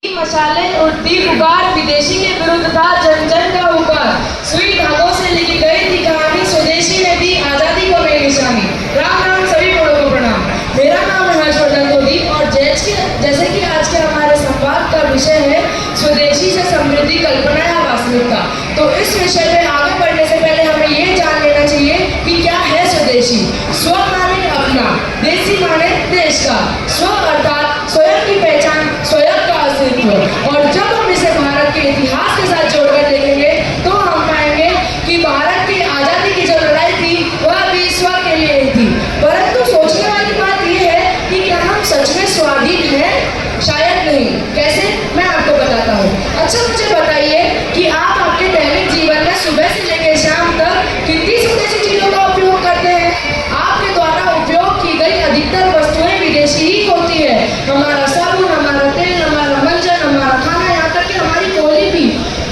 मशाले उड़ती पुकार, विदेशी के विरुद्ध था जन जन का हुकार। सुई धागों से लिखी गई थी कहानी, स्वदेशी ने दी आजादी को नई निशानी। राम राम, सभी बड़ों को प्रणाम। मेरा नाम है हर्षवर्धन तोदी और जैसे कि आज के हमारे संवाद का विषय है स्वदेशी से समृद्धि, कल्पना या वास्तविकता। तो इस विषय में आगे बढ़ने से पहले हमें ये जान लेना चाहिए कि क्या है स्वदेशी। स्व माने अपना, देशी माने देश का। स्व अर्थात स्वयं की पहचान, स्वयं का अस्तित्व। और जब हम इसे भारत के इतिहास के साथ जोड़कर देखेंगे तो हम पाएंगे कि भारत की आजादी की जो लड़ाई थी वह भी स्व के लिए ही थी। परंतु सोचने वाली बात यह है कि क्या हम सच में स्वाधीन हैं? शायद नहीं। कैसे? मैं आपको बताता हूँ। अच्छा, मुझे बताइए कि आप आपके दैनिक जीवन में सुबह से लेकर शाम तक कितनी स्वदेशी चीजों का उपयोग करते हैं? आपके द्वारा उपयोग की गई अधिकतर वस्तुएं विदेशी ही होती है। हमारा साबुन, हमारा तेल, हमारा मंजन, हमारा खाना, यहाँ तक कि हमारी बोली भी।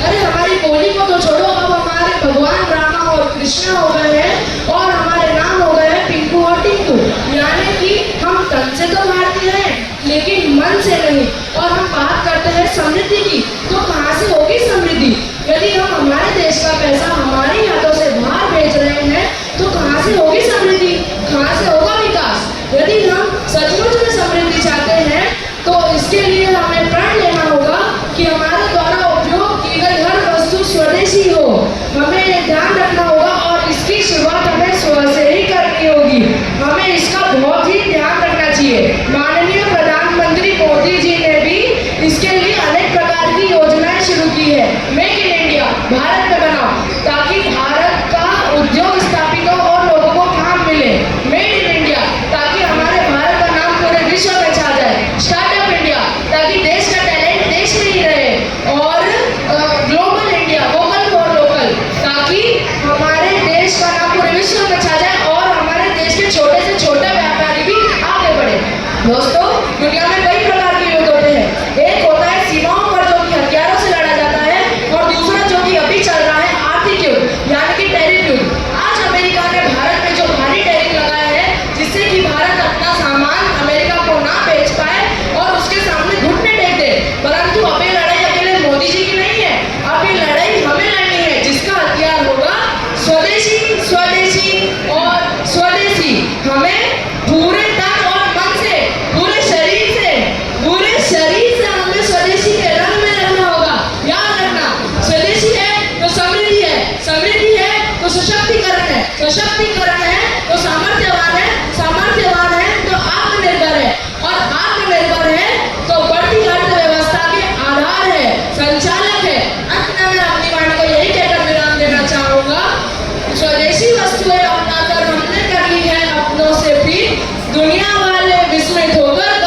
अरे हमारी बोली को तो छोड़ो, अब हमारे भगवान रामा और कृष्णा हो गए हैं और हमारे नाम हो गए हैं पिंकू और टिंकू। यानी कि हम तन से तो भारतीय हैं लेकिन मन से नहीं। और हम बात करते हैं समृद्धि की, तो कहाँ से होगी समृद्धि? यदि हम हमारे देश का पैसा हमारे हाथों से बाहर भेज रहे हैं तो कहाँ से होगी समृद्धि? कहाँ से होगा विकास? यदि हम सचमुच में समृद्धि चाहते हैं तो इसके लिए हमें प्रण लेना होगा कि हमारे द्वारा उपयोग की गई हर वस्तु स्वदेशी हो। हमें ये ध्यान रखना होगा और इसकी शुरुआत हमें स्व से ही करनी होगी। हमें इसका बहुत ही ध्यान रखना चाहिए। माननीय प्रधानमंत्री मोदी जी ने भी इसके लिए अनेक प्रकार की योजनाएं शुरू की है। मेक इन इंडिया, भारत में बनाओ, ताकि भारत का उद्योग स्थापित हो और लोगों को काम मिले। मेड इन इंडिया, ताकि हमारे भारत का नाम पूरे विश्व में छा जाए। स्टार्टअप इंडिया, ताकि देश का टैलेंट देश में ही रहे। और global India, vocal for local, ताकि हमारे देश का नाम पूरे विश्व में छा जाए और हमारे देश के छोटे से छोटे व्यापारी भी आगे बढ़े। दोस्तों, दुनिया में कई प्रकार के युद्ध होते हैं। एक होता है सीमाओं पर जो कि हथियारों से लड़ा जाता है और दूसरा जो कि अभी चल रहा है आर्थिक युद्ध, यानी कि टैरिफ युद्ध। आज अमेरिका ने भारत में जो भारी टैरिफ लगाया है जिससे कि भारत अपना सामान अमेरिका को ना बेच पाए और उसके सामने घुटने टेक दे। परंतु अब ये लड़ाई अकेले मोदी जी की नहीं है, अब ये लड़ाई हमें लड़नी है जिसका हथियार होगा स्वदेशी, स्वदेशी और स्वदेशी। हमें पूरे तन और मन से, पूरे शरीर से हमें स्वदेशी के रंग में रहना होगा। याद रखना, स्वदेशी है तो समृद्धि है, समृद्धि है तो सशक्तिकरण है, सशक्तिकरण है तो सामर्थ्यवान है, सामर्थ्यवान है तो आत्मनिर्भर है और आत्मनिर्भर है तो बढ़ती अर्थव्यवस्था के आधार है, संचालक है। अंत में मैं अपनी वाणी को यही कहकर विराम देना चाहूंगा, स्वदेशी वस्तुएं अपनाकर हमने कर ली है अपनों से भी, दुनिया वाले विस्मित होकर